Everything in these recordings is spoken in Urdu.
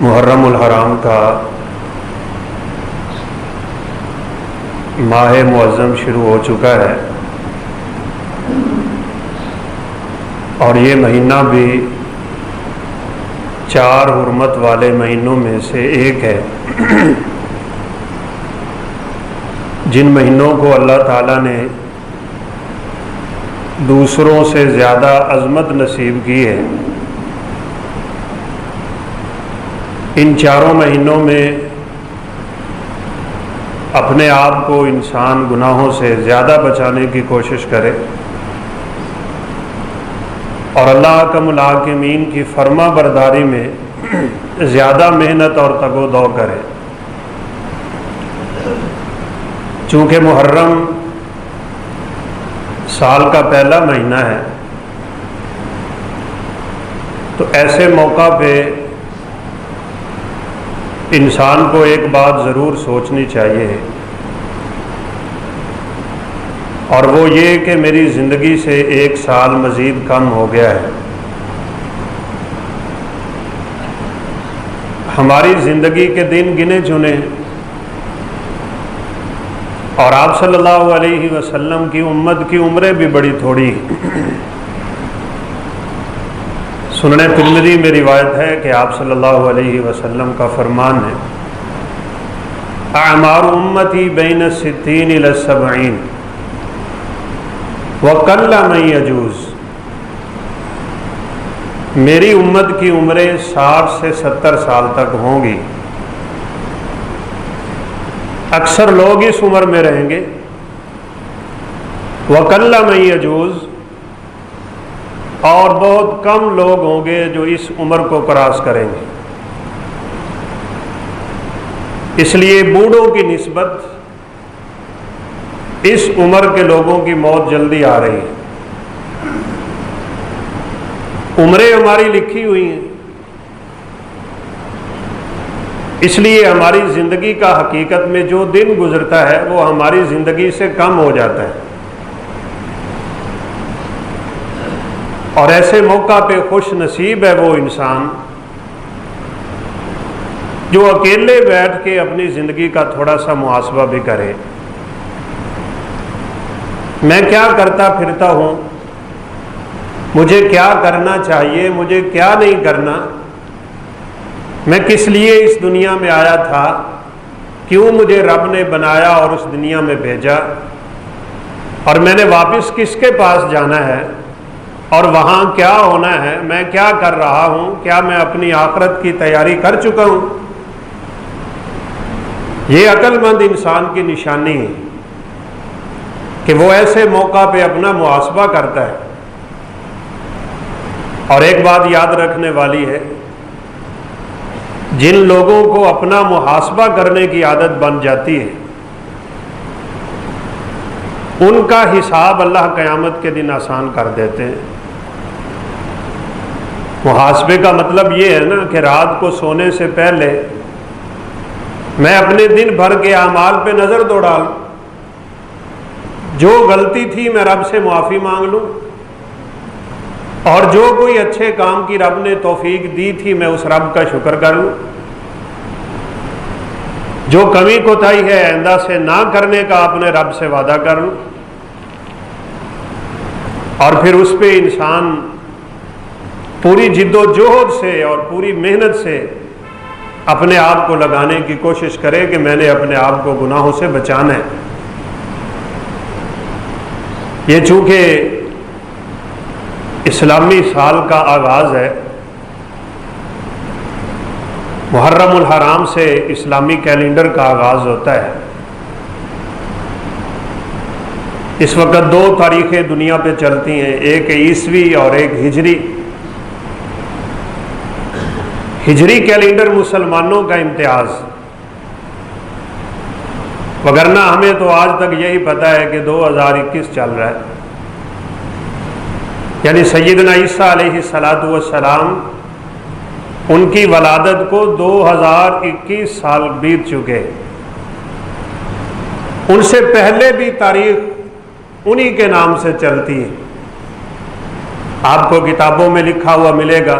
محرم الحرام کا ماہ معظم شروع ہو چکا ہے اور یہ مہینہ بھی 4 حرمت والے مہینوں میں سے ایک ہے جن مہینوں کو اللہ تعالیٰ نے دوسروں سے زیادہ عظمت نصیب کی ہے۔ ان 4 مہینوں میں اپنے آپ کو انسان گناہوں سے زیادہ بچانے کی کوشش کرے اور اللہ اکرم الحاکمین کی فرما برداری میں زیادہ محنت اور تگ و دو کرے۔ چونکہ محرم سال کا پہلا مہینہ ہے تو ایسے موقع پہ انسان کو ایک بات ضرور سوچنی چاہیے اور وہ یہ کہ میری زندگی سے 1 سال مزید کم ہو گیا ہے۔ ہماری زندگی کے دن گنے چنے اور آپ صلی اللہ علیہ وسلم کی امت کی عمریں بھی بڑی تھوڑی۔ سنن ترمذی میں روایت ہے کہ آپ صلی اللہ علیہ وسلم کا فرمان ہے، اعمار امتی بین 60 الی 70 وقل من یجوز۔ میری امت کی عمریں 60 سے 70 سال تک ہوں گی۔ اکثر لوگ اس عمر میں رہیں گے، وقل من یجوز، اور بہت کم لوگ ہوں گے جو اس عمر کو کراس کریں گے۔ اس لیے بوڑھوں کی نسبت اس عمر کے لوگوں کی موت جلدی آ رہی ہے۔ عمریں ہماری لکھی ہوئی ہیں، اس لیے ہماری زندگی کا حقیقت میں جو دن گزرتا ہے وہ ہماری زندگی سے کم ہو جاتا ہے۔ اور ایسے موقع پہ خوش نصیب ہے وہ انسان جو اکیلے بیٹھ کے اپنی زندگی کا تھوڑا سا محاسبہ بھی کرے۔ میں کیا کرتا پھرتا ہوں، مجھے کیا کرنا چاہیے، مجھے کیا نہیں کرنا، میں کس لیے اس دنیا میں آیا تھا، کیوں مجھے رب نے بنایا اور اس دنیا میں بھیجا، اور میں نے واپس کس کے پاس جانا ہے اور وہاں کیا ہونا ہے، میں کیا کر رہا ہوں، کیا میں اپنی آخرت کی تیاری کر چکا ہوں۔ یہ عقل مند انسان کی نشانی ہے کہ وہ ایسے موقع پہ اپنا محاسبہ کرتا ہے۔ اور ایک بات یاد رکھنے والی ہے، جن لوگوں کو اپنا محاسبہ کرنے کی عادت بن جاتی ہے ان کا حساب اللہ قیامت کے دن آسان کر دیتے ہیں۔ محاسبے کا مطلب یہ ہے نا کہ رات کو سونے سے پہلے میں اپنے دن بھر کے اعمال پہ نظر دوڑا لوں، جو غلطی تھی میں رب سے معافی مانگ لوں، اور جو کوئی اچھے کام کی رب نے توفیق دی تھی میں اس رب کا شکر کر لوں، جو کمی کوتاہی ہے آئندہ سے نہ کرنے کا اپنے رب سے وعدہ کر لوں، اور پھر اس پہ انسان پوری جد و جہد سے اور پوری محنت سے اپنے آپ کو لگانے کی کوشش کرے کہ میں نے اپنے آپ کو گناہوں سے بچانا ہے۔ یہ چونکہ اسلامی سال کا آغاز ہے، محرم الحرام سے اسلامی کیلنڈر کا آغاز ہوتا ہے۔ اس وقت 2 تاریخیں دنیا پہ چلتی ہیں، ایک عیسوی اور ایک ہجری۔ ہجری کیلنڈر مسلمانوں کا امتیاز، وگرنہ ہمیں تو آج تک یہی پتہ ہے کہ 2021 چل رہا ہے، یعنی سیدنا عیسیٰ علیہ السلام ان کی ولادت کو 2021 سال بیت چکے۔ ان سے پہلے بھی تاریخ انہی کے نام سے چلتی ہے۔ آپ کو کتابوں میں لکھا ہوا ملے گا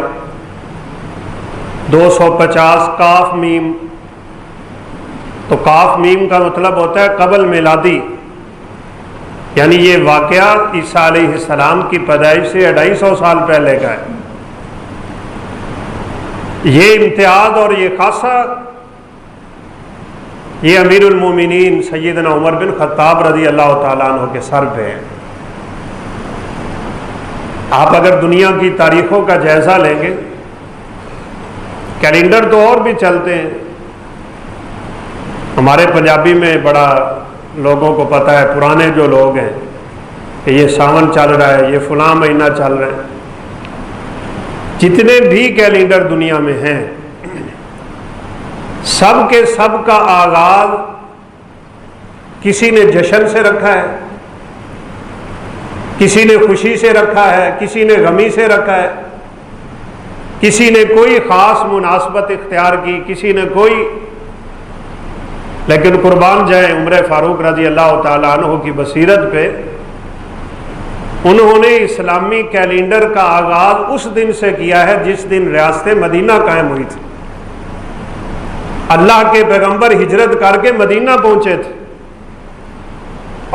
250 کاف میم، تو کاف میم کا مطلب ہوتا ہے قبل میلادی، یعنی یہ واقعہ عیسیٰ علیہ السلام کی پیدائش سے 250 سال پہلے کا ہے۔ یہ امتیاز اور یہ خاصہ یہ امیر المومنین سیدنا عمر بن خطاب رضی اللہ تعالیٰ عنہ کے سر پہ ہے۔ آپ اگر دنیا کی تاریخوں کا جائزہ لیں گے، کیلنڈر تو اور بھی چلتے ہیں، ہمارے پنجابی میں بڑا لوگوں کو پتہ ہے، پرانے جو لوگ ہیں، کہ یہ ساون چل رہا ہے، یہ فلاں مہینہ چل رہا ہے۔ جتنے بھی کیلنڈر دنیا میں ہیں، سب کے سب کا آغاز کسی نے جشن سے رکھا ہے، کسی نے خوشی سے رکھا ہے، کسی نے غمی سے رکھا ہے، کسی نے کوئی خاص مناسبت اختیار کی، کسی نے کوئی، لیکن قربان جائیں عمر فاروق رضی اللہ تعالیٰ عنہ کی بصیرت پہ، انہوں نے اسلامی کیلنڈر کا آغاز اس دن سے کیا ہے جس دن ریاست مدینہ قائم ہوئی تھی۔ اللہ کے پیغمبر ہجرت کر کے مدینہ پہنچے تھے،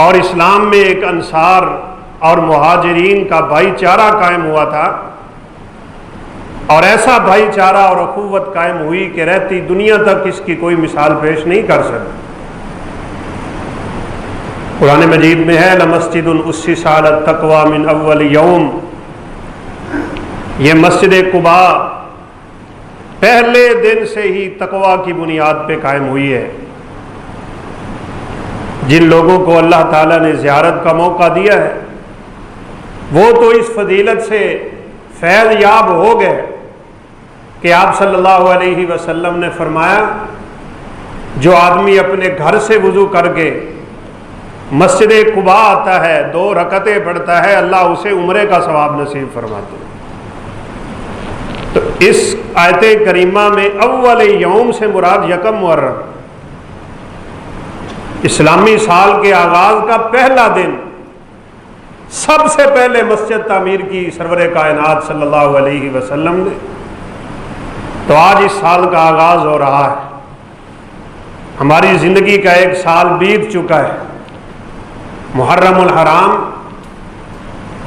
اور اسلام میں ایک انصار اور مہاجرین کا بھائی چارہ قائم ہوا تھا، اور ایسا بھائی چارہ اور اخوت قائم ہوئی کہ رہتی دنیا تک اس کی کوئی مثال پیش نہیں کر سکتی۔ قرآن مجید میں ہے لمسجد اسس علی التقوی من اول یوم، یہ مسجد قباء پہلے دن سے ہی تقوی کی بنیاد پہ قائم ہوئی ہے۔ جن لوگوں کو اللہ تعالیٰ نے زیارت کا موقع دیا ہے وہ تو اس فضیلت سے فیض یاب ہو گئے کہ آپ صلی اللہ علیہ وسلم نے فرمایا جو آدمی اپنے گھر سے وضو کر کے مسجد قباء آتا ہے، 2 رکعتیں پڑھتا ہے، اللہ اسے عمرے کا ثواب نصیب فرماتے ہیں۔ تو اس آیت کریمہ میں اول یوم سے مراد یکم محرم، اسلامی سال کے آغاز کا پہلا دن، سب سے پہلے مسجد تعمیر کی سرور کائنات صلی اللہ علیہ وسلم نے۔ تو آج اس سال کا آغاز ہو رہا ہے، ہماری زندگی کا ایک سال بیت چکا ہے۔ محرم الحرام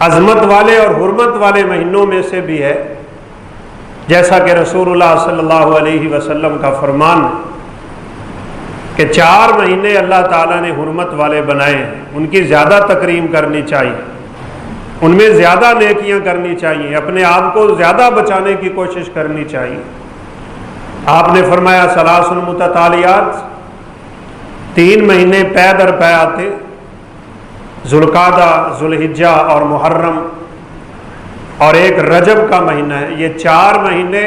عظمت والے اور حرمت والے مہینوں میں سے بھی ہے، جیسا کہ رسول اللہ صلی اللہ علیہ وسلم کا فرمان کہ 4 مہینے اللہ تعالیٰ نے حرمت والے بنائے ہیں، ان کی زیادہ تکریم کرنی چاہیے، ان میں زیادہ نیکیاں کرنی چاہیے، اپنے آپ کو زیادہ بچانے کی کوشش کرنی چاہیے۔ آپ نے فرمایا ثلاث متتالیات، 3 مہینے پے در پے آتے، ذوالقعدہ، ذوالحجہ اور محرم، اور ایک رجب کا مہینہ ہے۔ یہ 4 مہینے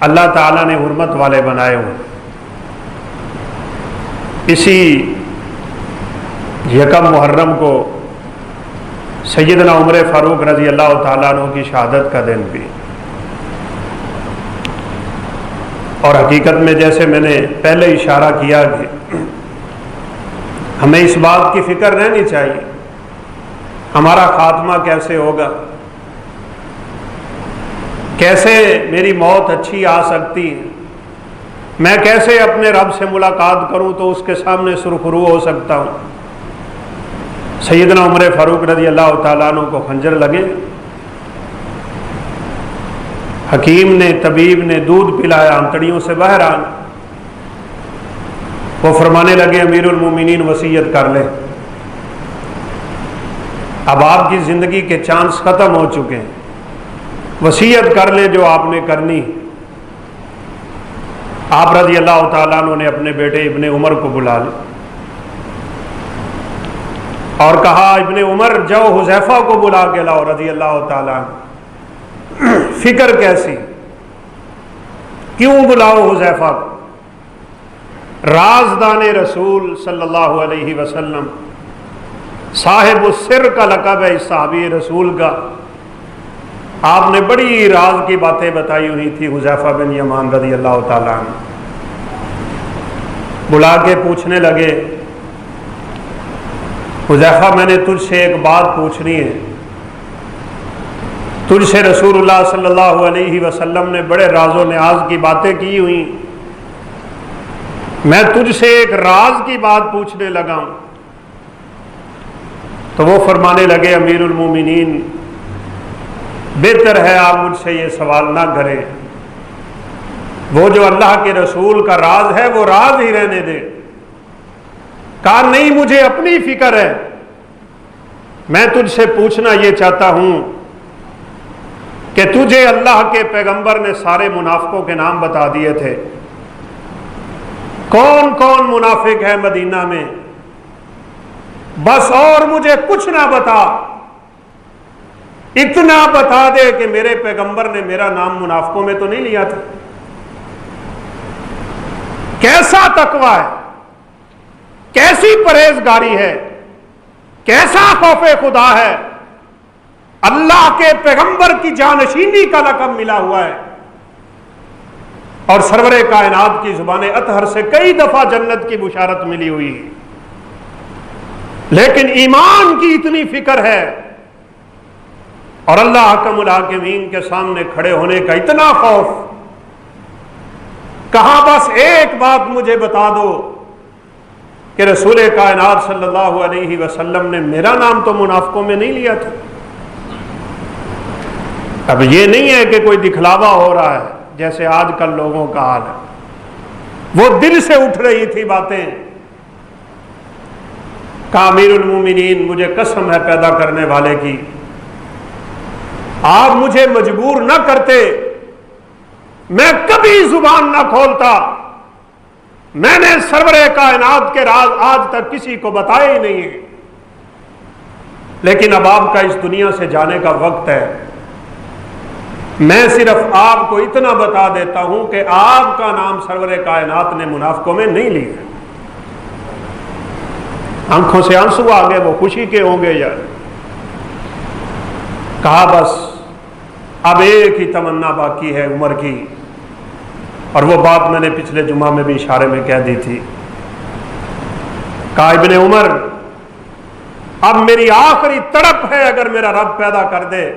اللہ تعالیٰ نے حرمت والے بنائے ہوئے۔ اسی یکم محرم کو سیدنا عمر فاروق رضی اللہ تعالیٰ عنہ کی شہادت کا دن بھی، اور حقیقت میں جیسے میں نے پہلے اشارہ کیا کہ ہمیں اس بات کی فکر رہنی چاہیے ہمارا خاتمہ کیسے ہوگا، کیسے میری موت اچھی آ سکتی ہے، میں کیسے اپنے رب سے ملاقات کروں تو اس کے سامنے سرخرو ہو سکتا ہوں۔ سیدنا عمر فاروق رضی اللہ تعالیٰ عنہ کو خنجر لگے، حکیم نے، طبیب نے دودھ پلایا، انتڑیوں سے باہر آ، وہ فرمانے لگے امیر المومنین وصیت کر لے، اب آپ کی زندگی کے چانس ختم ہو چکے ہیں، وصیت کر لیں جو آپ نے کرنی۔ آپ رضی اللہ تعالیٰ عنہ نے اپنے بیٹے ابن عمر کو بلا لیا اور کہا ابن عمر جاؤ حذیفہ کو بلا کے لاؤ رضی اللہ تعالیٰ عنہ۔ فکر کیسی، کیوں بلاؤ حذیفہ کو؟ رازدان رسول صلی اللہ علیہ وسلم، صاحب السر کا لقب ہے اس صحابی رسول کا، آپ نے بڑی راز کی باتیں بتائی ہوئی تھی حذیفہ بن یمان رضی اللہ تعالیٰ عنہ۔ بلا کے پوچھنے لگے حذیفہ میں نے تجھ سے ایک بات پوچھنی ہے، تجھ سے رسول اللہ صلی اللہ علیہ وسلم نے بڑے راز و نیاز کی باتیں کی ہوئی، میں تجھ سے ایک راز کی بات پوچھنے لگا ہوں۔ تو وہ فرمانے لگے امیر المومنین بہتر ہے آپ مجھ سے یہ سوال نہ کریں، وہ جو اللہ کے رسول کا راز ہے وہ راز ہی رہنے دے۔ کہا نہیں، مجھے اپنی فکر ہے، میں تجھ سے پوچھنا یہ چاہتا ہوں کہ تجھے اللہ کے پیغمبر نے سارے منافقوں کے نام بتا دیے تھے، کون کون منافق ہے مدینہ میں، بس اور مجھے کچھ نہ بتا، اتنا بتا دے کہ میرے پیغمبر نے میرا نام منافقوں میں تو نہیں لیا تھا۔ کیسا تقویٰ ہے، کیسی پرہیزگاری ہے، کیسا خوف خدا ہے، اللہ کے پیغمبر کی جانشینی کا لقب ملا ہوا ہے، اور سرور کائنات کی زبان اطہر سے کئی دفعہ جنت کی بشارت ملی ہوئی ہے، لیکن ایمان کی اتنی فکر ہے، اور اللہ حکم الحاکمین کے سامنے کھڑے ہونے کا اتنا خوف۔ کہاں بس ایک بات مجھے بتا دو کہ رسول کائنات صلی اللہ علیہ وسلم نے میرا نام تو منافقوں میں نہیں لیا تھا۔ اب یہ نہیں ہے کہ کوئی دکھلاوا ہو رہا ہے جیسے آج کل لوگوں کا حال ہے، وہ دل سے اٹھ رہی تھی باتیں۔ کہا امیر المومنین مجھے قسم ہے پیدا کرنے والے کی، آپ مجھے مجبور نہ کرتے، میں کبھی زبان نہ کھولتا، میں نے سرور کائنات کے راز آج تک کسی کو بتائے ہی نہیں ہیں، لیکن اب آپ کا اس دنیا سے جانے کا وقت ہے، میں صرف آپ کو اتنا بتا دیتا ہوں کہ آپ کا نام سرور کائنات نے منافقوں میں نہیں لیا۔ آنکھوں سے آنسو آ گئے، وہ خوشی کے ہوں گے یار۔ کہا بس اب ایک ہی تمنا باقی ہے عمر کی، اور وہ بات میں نے پچھلے جمعہ میں بھی اشارے میں کہہ دی تھی۔ کہا ابن عمر اب میری آخری تڑپ ہے، اگر میرا رب پیدا کر دے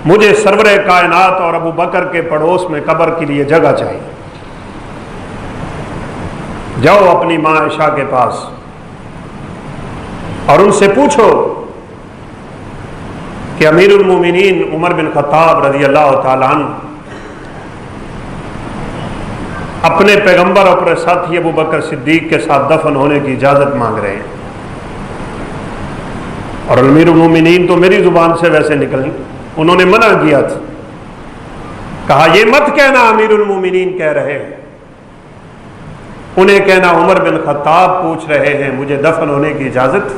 مجھے سرور کائنات اور ابو بکر کے پڑوس میں قبر کے لیے جگہ چاہیے۔ جاؤ اپنی ماں عائشہ کے پاس اور ان سے پوچھو کہ امیر المومنین عمر بن خطاب رضی اللہ تعالیٰ عنہ اپنے پیغمبر اور اپنے ساتھی ابو بکر صدیق کے ساتھ دفن ہونے کی اجازت مانگ رہے ہیں، اور امیر المومنین تو میری زبان سے ویسے نکلی، انہوں نے منع کیا تھا، کہا یہ مت کہنا امیر المومنین کہہ رہے ہیں، انہیں کہنا عمر بن خطاب پوچھ رہے ہیں مجھے دفن ہونے کی اجازت۔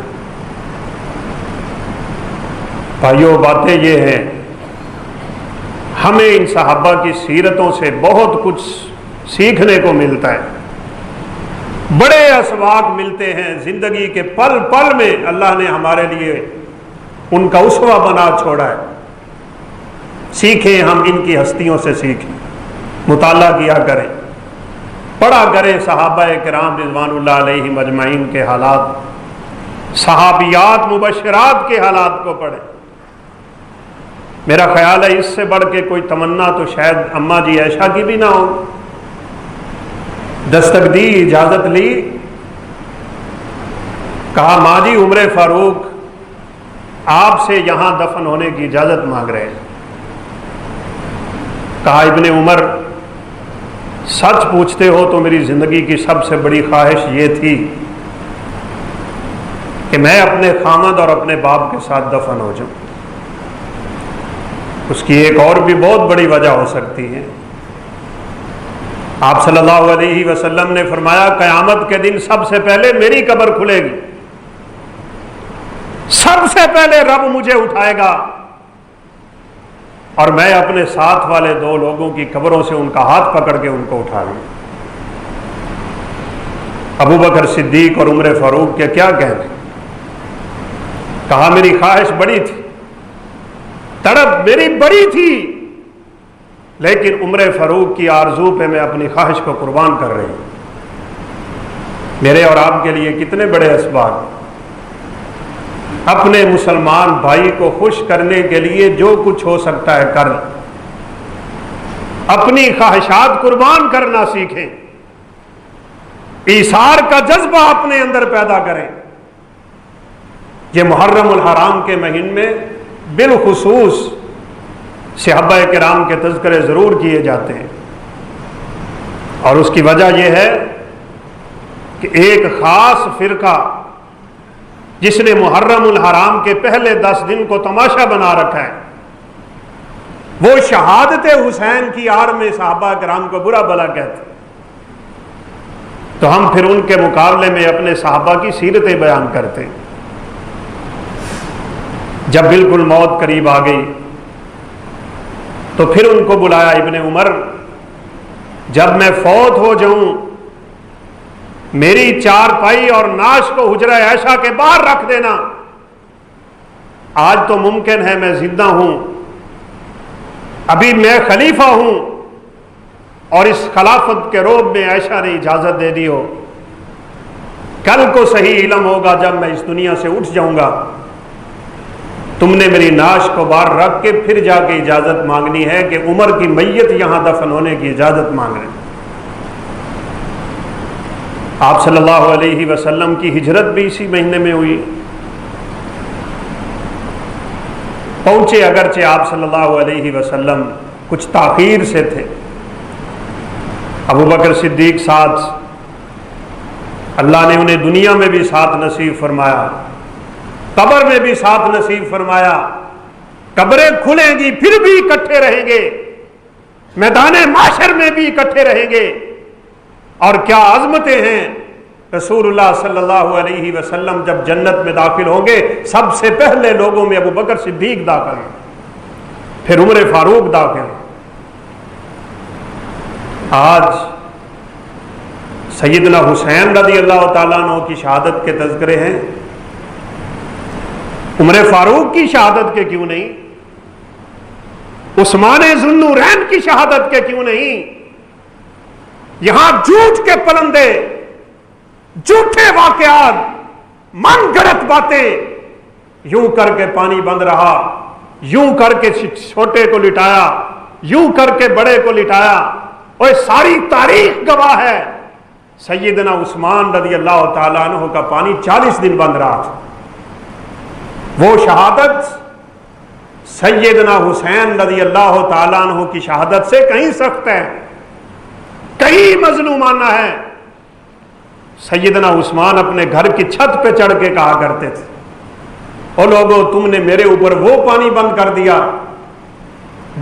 بھائیو باتیں یہ ہیں، ہمیں ان صحابہ کی سیرتوں سے بہت کچھ سیکھنے کو ملتا ہے، بڑے اسباق ملتے ہیں زندگی کے پل پل میں، اللہ نے ہمارے لیے ان کا اسوہ بنا چھوڑا ہے۔ سیکھیں، ہم ان کی ہستیوں سے سیکھیں، مطالعہ کیا کریں، پڑھا کریں صحابہ کرام رضوان اللہ علیہ مجمعین کے حالات، صحابیات مبشرات کے حالات کو پڑھیں۔ میرا خیال ہے اس سے بڑھ کے کوئی تمنا تو شاید اماں جی عائشہ کی بھی نہ ہو۔ دستک دی، اجازت لی، کہا ماں جی عمر فاروق آپ سے یہاں دفن ہونے کی اجازت مانگ رہے ہیں۔ کہا ابن عمر سچ پوچھتے ہو تو میری زندگی کی سب سے بڑی خواہش یہ تھی کہ میں اپنے خامد اور اپنے باپ کے ساتھ دفن ہو جاؤں۔ اس کی ایک اور بھی بہت بڑی وجہ ہو سکتی ہے، آپ صلی اللہ علیہ وسلم نے فرمایا قیامت کے دن سب سے پہلے میری قبر کھلے گی، سب سے پہلے رب مجھے اٹھائے گا، اور میں اپنے ساتھ والے دو لوگوں کی قبروں سے ان کا ہاتھ پکڑ کے ان کو اٹھا لوں۔ ابو بکر صدیق اور عمر فاروق کے کیا کہنے، کہا میری خواہش بڑی تھی، تڑپ میری بڑی تھی، لیکن عمر فاروق کی آرزو پہ میں اپنی خواہش کو قربان کر رہی ہوں۔ میرے اور آپ کے لیے کتنے بڑے اسباب، اپنے مسلمان بھائی کو خوش کرنے کے لیے جو کچھ ہو سکتا ہے کر، اپنی خواہشات قربان کرنا سیکھیں، ایثار کا جذبہ اپنے اندر پیدا کریں۔ یہ محرم الحرام کے مہینے میں بالخصوص صحابہ کرام کے تذکرے ضرور کیے جاتے ہیں، اور اس کی وجہ یہ ہے کہ ایک خاص فرقہ جس نے محرم الحرام کے پہلے 10 دن کو تماشا بنا رکھا ہے، وہ شہادت حسین کی آڑ میں صحابہ کرام کو برا بھلا کہتے، تو ہم پھر ان کے مقابلے میں اپنے صحابہ کی سیرتیں بیان کرتے ہیں۔ جب بالکل موت قریب آ گئی تو پھر ان کو بلایا، ابن عمر جب میں فوت ہو جاؤں میری چارپائی اور ناش کو حجرہ عائشہ کے باہر رکھ دینا، آج تو ممکن ہے میں زندہ ہوں، ابھی میں خلیفہ ہوں اور اس خلافت کے روب میں عائشہ نے اجازت دے دی ہو، کل کو صحیح علم ہوگا جب میں اس دنیا سے اٹھ جاؤں گا، تم نے میری ناش کو باہر رکھ کے پھر جا کے اجازت مانگنی ہے کہ عمر کی میت یہاں دفن ہونے کی اجازت مانگ رہے ہیں۔ آپ صلی اللہ علیہ وسلم کی ہجرت بھی اسی مہینے میں ہوئی، پہنچے اگرچہ آپ صلی اللہ علیہ وسلم کچھ تاخیر سے تھے، ابو بکر صدیق ساتھ، اللہ نے انہیں دنیا میں بھی ساتھ نصیب فرمایا، قبر میں بھی ساتھ نصیب فرمایا، قبریں کھلیں گی پھر بھی اکٹھے رہیں گے، میدان محشر میں بھی اکٹھے رہیں گے، اور کیا عظمتیں ہیں۔ رسول اللہ صلی اللہ علیہ وسلم جب جنت میں داخل ہوں گے سب سے پہلے لوگوں میں ابو بکر صدیق داخل ہیں، پھر عمر فاروق داخل ہیں۔ آج سیدنا حسین رضی اللہ تعالیٰ عنہ کی شہادت کے تذکرے ہیں، عمر فاروق کی شہادت کے کیوں نہیں، عثمان ذو النورین کی شہادت کے کیوں نہیں؟ یہاں جھوٹ کے پلندے، جھوٹے واقعات، من گڑت باتیں، یوں کر کے پانی بند رہا، یوں کر کے چھوٹے کو لٹایا، یوں کر کے بڑے کو لٹایا، اور ساری تاریخ گواہ ہے سیدنا عثمان رضی اللہ تعالیٰ عنہ کا پانی 40 دن بند رہا تھا۔ وہ شہادت سیدنا حسین رضی اللہ تعالیٰ عنہ کی شہادت سے کہیں سخت ہے، کہیں مظلومانہ ہے۔ سیدنا عثمان اپنے گھر کی چھت پہ چڑھ کے کہا کرتے تھے، او لوگو تم نے میرے اوپر وہ پانی بند کر دیا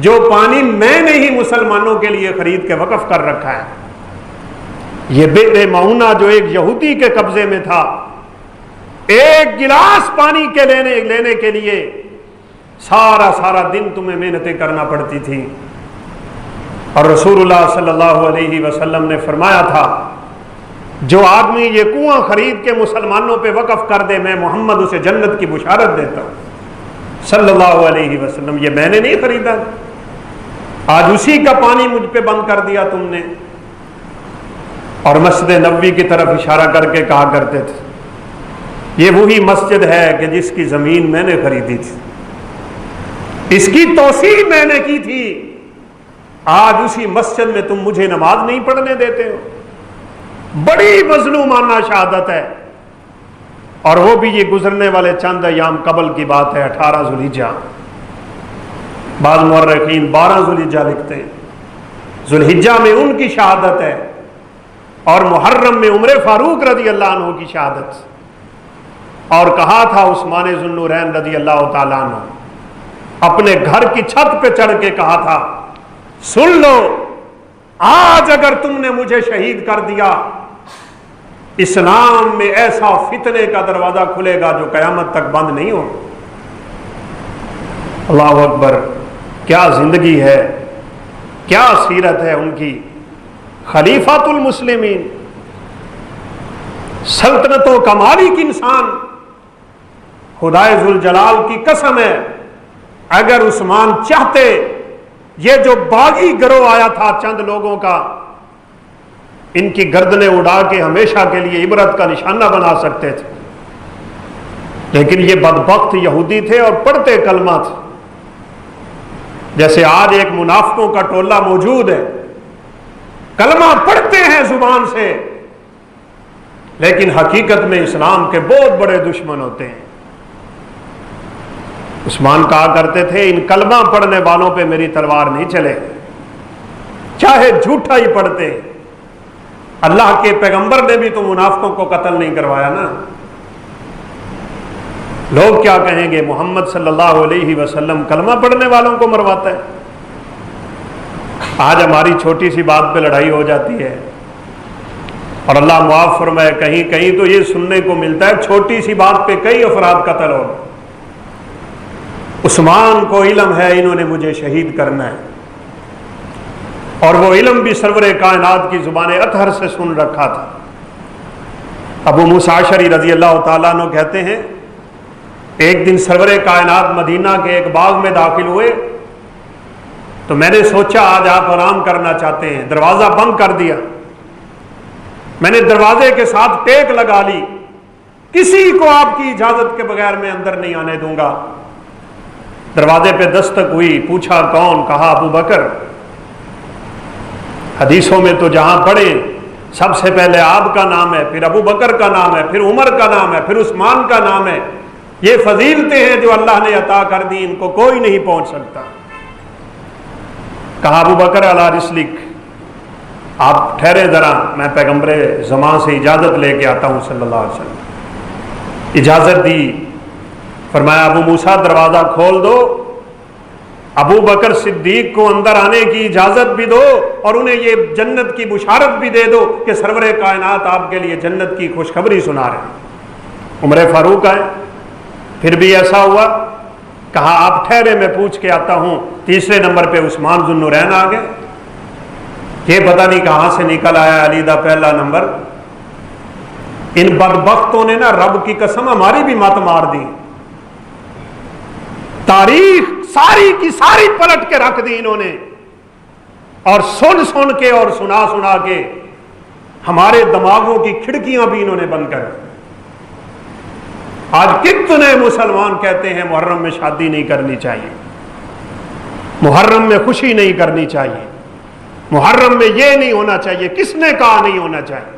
جو پانی میں نے ہی مسلمانوں کے لیے خرید کے وقف کر رکھا ہے۔ یہ بئر معونہ جو ایک یہودی کے قبضے میں تھا، ایک گلاس پانی کے لینے کے لیے سارا دن تمہیں محنتیں کرنا پڑتی تھی، اور رسول اللہ صلی اللہ علیہ وسلم نے فرمایا تھا جو آدمی یہ کنواں خرید کے مسلمانوں پہ وقف کر دے میں محمد اسے جنت کی بشارت دیتا ہوں صلی اللہ علیہ وسلم۔ یہ میں نے نہیں خریدا، آج اسی کا پانی مجھ پہ بند کر دیا تم نے۔ اور مسجد نبوی کی طرف اشارہ کر کے کہا کرتے تھے یہ وہی مسجد ہے کہ جس کی زمین میں نے خریدی تھی، اس کی توسیع میں نے کی تھی، آج اسی مسجد میں تم مجھے نماز نہیں پڑھنے دیتے ہو۔ بڑی مظلومانہ شہادت ہے، اور وہ بھی یہ گزرنے والے چند ایام قبل کی بات ہے، 18 ذوالحجہ، بعض مورخین 12 ذوالحجہ لکھتے ہیں۔ ذوالحجہ میں ان کی شہادت ہے، اور محرم میں عمر فاروق رضی اللہ عنہ کی شہادت، اور کہا تھا عثمان ذو النورین رضی اللہ تعالیٰ عنہ اپنے گھر کی چھت پہ چڑھ کے کہا تھا سن لو، آج اگر تم نے مجھے شہید کر دیا اسلام میں ایسا فتنے کا دروازہ کھلے گا جو قیامت تک بند نہیں ہو۔ اللہ اکبر، کیا زندگی ہے، کیا سیرت ہے ان کی۔ خلیفۃ المسلمین، سلطنت و کمالی کی انسان، خدائے ذوالجلال کی قسم ہے اگر عثمان چاہتے یہ جو باغی گروہ آیا تھا چند لوگوں کا، ان کی گردنیں اڑا کے ہمیشہ کے لیے عبرت کا نشانہ بنا سکتے تھے، لیکن یہ بدبخت یہودی تھے اور پڑھتے کلمہ تھے، جیسے آج ایک منافقوں کا ٹولہ موجود ہے، کلمہ پڑھتے ہیں زبان سے لیکن حقیقت میں اسلام کے بہت بڑے دشمن ہوتے ہیں۔ عثمان کہا کرتے تھے ان کلمہ پڑھنے والوں پہ میری تلوار نہیں چلے، چاہے جھوٹا ہی پڑھتے۔ اللہ کے پیغمبر نے بھی تو منافقوں کو قتل نہیں کروایا نا۔ لوگ کیا کہیں گے، محمد صلی اللہ علیہ وسلم کلمہ پڑھنے والوں کو مرواتا ہے۔ آج ہماری چھوٹی سی بات پہ لڑائی ہو جاتی ہے، اور اللہ معاف فرمائے کہیں کہیں تو یہ سننے کو ملتا ہے چھوٹی سی بات پہ کئی افراد قتل ہو گئے۔ عثمان کو علم ہے انہوں نے مجھے شہید کرنا ہے، اور وہ علم بھی سرور کائنات کی زبان اطہر سے سن رکھا تھا۔ ابو موسیٰ اشعری رضی اللہ تعالیٰ عنہ کہتے ہیں ایک دن سرور کائنات مدینہ کے ایک باغ میں داخل ہوئے تو میں نے سوچا آج آپ آرام کرنا چاہتے ہیں، دروازہ بند کر دیا۔ میں نے دروازے کے ساتھ ٹیک لگا لی، کسی کو آپ کی اجازت کے بغیر میں اندر نہیں آنے دوں گا۔ دروازے پہ دستک ہوئی، پوچھا کون؟ کہا ابو بکر۔ حدیثوں میں تو جہاں پڑھیں سب سے پہلے آپ کا نام ہے، پھر ابو بکر کا نام ہے، پھر عمر کا نام ہے، پھر عثمان کا نام ہے۔ یہ فضیلتیں ہیں جو اللہ نے عطا کر دی، ان کو کوئی نہیں پہنچ سکتا۔ کہا ابو بکر علی رسلک، آپ ٹھہرے ذرا، میں پیغمبر زمان سے اجازت لے کے آتا ہوں صلی اللہ علیہ وسلم۔ اجازت دی، فرمایا ابو موسیٰ دروازہ کھول دو، ابو بکر صدیق کو اندر آنے کی اجازت بھی دو اور انہیں یہ جنت کی بشارت بھی دے دو کہ سرور کائنات آپ کے لیے جنت کی خوشخبری سنا رہے ہیں۔ عمر فاروق آئے، پھر بھی ایسا ہوا، کہا آپ ٹھہرے میں پوچھ کے آتا ہوں۔ تیسرے نمبر پہ عثمان ذو النورین آ گئے، یہ پتہ نہیں کہاں سے نکل آیا علی دا پہلا نمبر۔ ان بدبختوں نے نا رب کی قسم ہماری بھی مت مار دی، تاریخ ساری کی ساری پلٹ کے رکھ دی انہوں نے، اور سن سن کے اور سنا سنا کے ہمارے دماغوں کی کھڑکیاں بھی انہوں نے بند کر دی۔ آج کتنے مسلمان کہتے ہیں محرم میں شادی نہیں کرنی چاہیے، محرم میں خوشی نہیں کرنی چاہیے، محرم میں یہ نہیں ہونا چاہیے۔ کس نے کہا نہیں ہونا چاہیے؟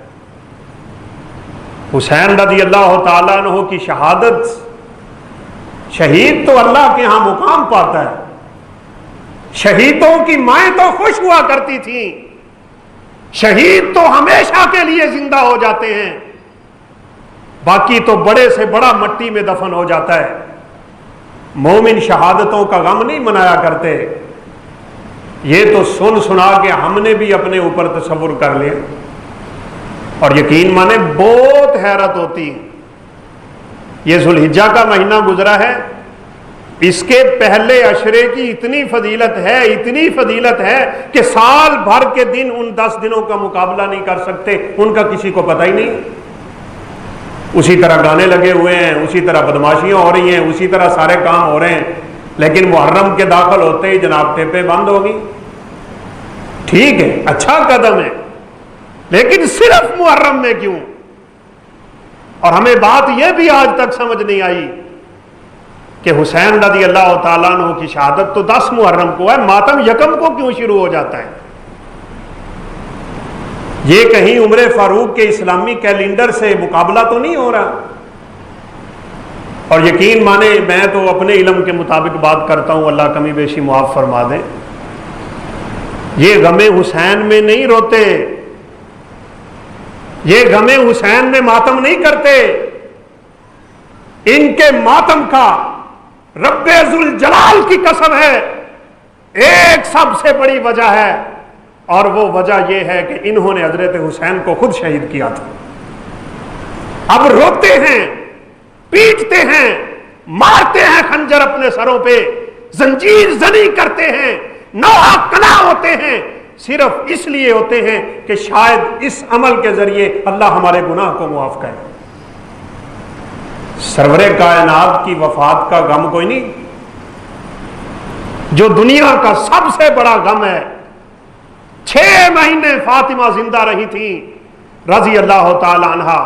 حسین رضی اللہ تعالیٰ عنہ کی شہادت، شہید تو اللہ کے ہاں مقام پاتا ہے، شہیدوں کی مائیں تو خوش ہوا کرتی تھیں، شہید تو ہمیشہ کے لیے زندہ ہو جاتے ہیں، باقی تو بڑے سے بڑا مٹی میں دفن ہو جاتا ہے۔ مومن شہادتوں کا غم نہیں منایا کرتے، یہ تو سن سنا کے ہم نے بھی اپنے اوپر تصور کر لیا، اور یقین مانے بہت حیرت ہوتی ہے۔ یہ ذوالحجہ کا مہینہ گزرا ہے، اس کے پہلے عشرے کی اتنی فضیلت ہے، اتنی فضیلت ہے کہ سال بھر کے دن ان 10 دنوں کا مقابلہ نہیں کر سکتے، ان کا کسی کو پتہ ہی نہیں۔ اسی طرح گانے لگے ہوئے ہیں، اسی طرح بدماشیاں ہو رہی ہیں، اسی طرح سارے کام ہو رہے ہیں، لیکن محرم کے داخل ہوتے ہی جناب ٹیپیں بند ہوگی۔ ٹھیک ہے، اچھا قدم ہے، لیکن صرف محرم میں کیوں؟ اور ہمیں بات یہ بھی آج تک سمجھ نہیں آئی کہ حسین رضی اللہ تعالیٰ عنہ کی شہادت تو 10 محرم کو ہے، ماتم یکم کو کیوں شروع ہو جاتا ہے؟ یہ کہیں عمر فاروق کے اسلامی کیلنڈر سے مقابلہ تو نہیں ہو رہا؟ اور یقین مانے میں تو اپنے علم کے مطابق بات کرتا ہوں، اللہ کمی بیشی معاف فرما دے، یہ غم حسین میں نہیں روتے، یہ غم حسین میں ماتم نہیں کرتے، ان کے ماتم کا رب ذوالجلال کی قسم ہے ایک سب سے بڑی وجہ ہے، اور وہ وجہ یہ ہے کہ انہوں نے حضرت حسین کو خود شہید کیا تھا۔ اب روتے ہیں، پیٹتے ہیں، مارتے ہیں خنجر اپنے سروں پہ، زنجیر زنی کرتے ہیں، نوحہ کلا ہوتے ہیں، صرف اس لیے ہوتے ہیں کہ شاید اس عمل کے ذریعے اللہ ہمارے گناہ کو معاف کرے۔ سرور کائنات کی وفات کا غم کوئی نہیں، جو دنیا کا سب سے بڑا غم ہے۔ 6 مہینے فاطمہ زندہ رہی تھی رضی اللہ تعالی عنہا،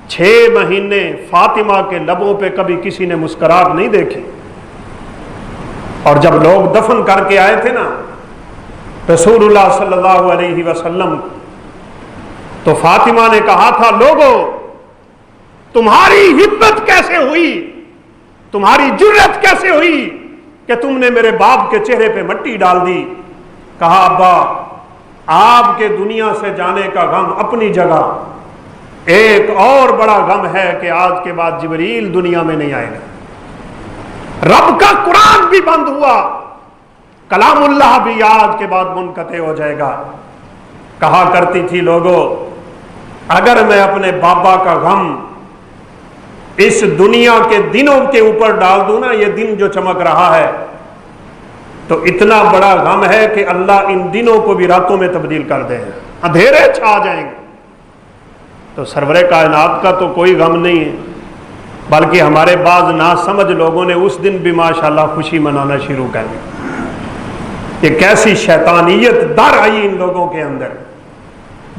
6 مہینے فاطمہ کے لبوں پہ کبھی کسی نے مسکراہٹ نہیں دیکھی. اور جب لوگ دفن کر کے آئے تھے نا رسول اللہ صلی اللہ علیہ وسلم، تو فاطمہ نے کہا تھا لوگو تمہاری ہمت کیسے ہوئی، تمہاری جرت کیسے ہوئی کہ تم نے میرے باپ کے چہرے پہ مٹی ڈال دی. کہا ابا آپ کے دنیا سے جانے کا غم اپنی جگہ، ایک اور بڑا غم ہے کہ آج کے بعد جبریل دنیا میں نہیں آئے گا، رب کا قرآن بھی بند ہوا، کلام اللہ بھی آج کے بعد منقطع ہو جائے گا. کہا کرتی تھی لوگوں اگر میں اپنے بابا کا غم اس دنیا کے دنوں کے اوپر ڈال دوں نا، یہ دن جو چمک رہا ہے تو اتنا بڑا غم ہے کہ اللہ ان دنوں کو بھی راتوں میں تبدیل کر دے، اندھیرے چھا جائیں گے. تو سرور کائنات کا تو کوئی غم نہیں ہے، بلکہ ہمارے بعض ناسمجھ لوگوں نے اس دن بھی ماشاءاللہ خوشی منانا شروع کر دی. یہ کیسی شیطانیت در آئی ان لوگوں کے اندر.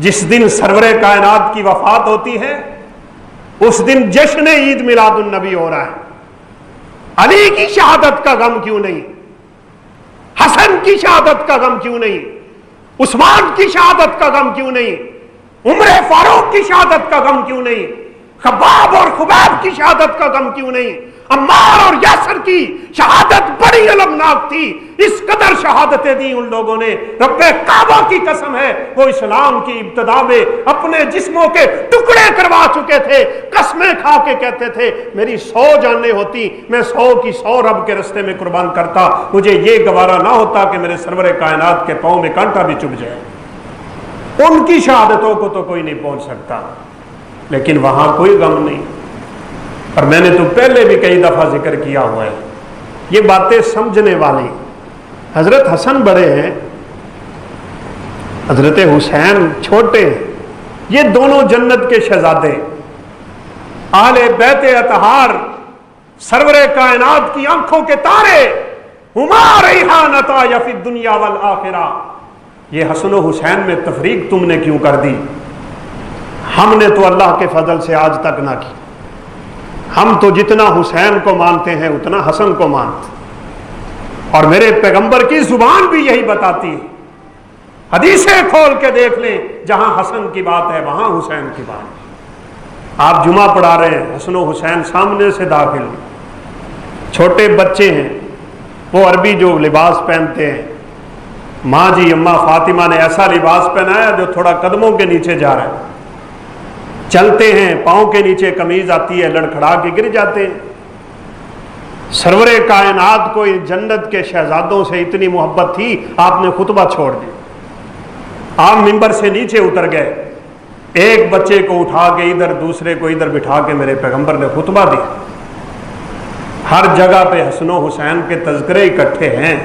جس دن سرور کائنات کی وفات ہوتی ہے اس دن جشن عید میلاد النبی ہو رہا ہے. علی کی شہادت کا غم کیوں نہیں، حسن کی شہادت کا غم کیوں نہیں، عثمان کی شہادت کا غم کیوں نہیں، عمر فاروق کی شہادت کا غم کیوں نہیں، خباب اور خباب کی شہادت کا غم کیوں نہیں. عمار اور یاسر کی شہادت بڑی المناک تھی، اس قدر شہادتیں دی ان لوگوں نے. رب کعبہ کی قسم ہے وہ اسلام کی ابتدا میں اپنے جسموں کے ٹکڑے کروا چکے تھے، قسمیں کھا کے کہتے تھے میری 100 جانیں ہوتی میں 100 کی 100 رب کے رستے میں قربان کرتا، مجھے یہ گوارا نہ ہوتا کہ میرے سرور کائنات کے پاؤں میں کانٹا بھی چبھ جائے. ان کی شہادتوں کو تو کوئی نہیں پہنچ سکتا، لیکن وہاں کوئی غم نہیں. اور میں نے تو پہلے بھی کئی دفعہ ذکر کیا ہوا ہے، یہ باتیں سمجھنے والی. حضرت حسن بڑے ہیں، حضرت حسین چھوٹے ہیں، یہ دونوں جنت کے شہزادے، اہل بیت اطہار، سرور کائنات کی آنکھوں کے تارے، ہما ریحانتا فی الدنیا والآخرہ. یہ حسن و حسین میں تفریق تم نے کیوں کر دی؟ ہم نے تو اللہ کے فضل سے آج تک نہ کی. ہم تو جتنا حسین کو مانتے ہیں اتنا حسن کو مانتے، اور میرے پیغمبر کی زبان بھی یہی بتاتی ہے. حدیثیں کھول کے دیکھ لیں، جہاں حسن کی بات ہے وہاں حسین کی بات ہے. آپ جمعہ پڑھا رہے ہیں، حسن و حسین سامنے سے داخل، چھوٹے بچے ہیں، وہ عربی جو لباس پہنتے ہیں، ماں جی اماں فاطمہ نے ایسا لباس پہنایا جو تھوڑا قدموں کے نیچے جا رہا ہے، چلتے ہیں پاؤں کے نیچے قمیض آتی ہے، لڑکھڑا کے گر جاتے ہیں. سرور کائنات کو جنت کے شہزادوں سے اتنی محبت تھی، آپ نے خطبہ چھوڑ دیا، آپ منبر سے نیچے اتر گئے، ایک بچے کو اٹھا کے ادھر دوسرے کو ادھر بٹھا کے میرے پیغمبر نے خطبہ دیا. ہر جگہ پہ حسن و حسین کے تذکرے اکٹھے ہیں.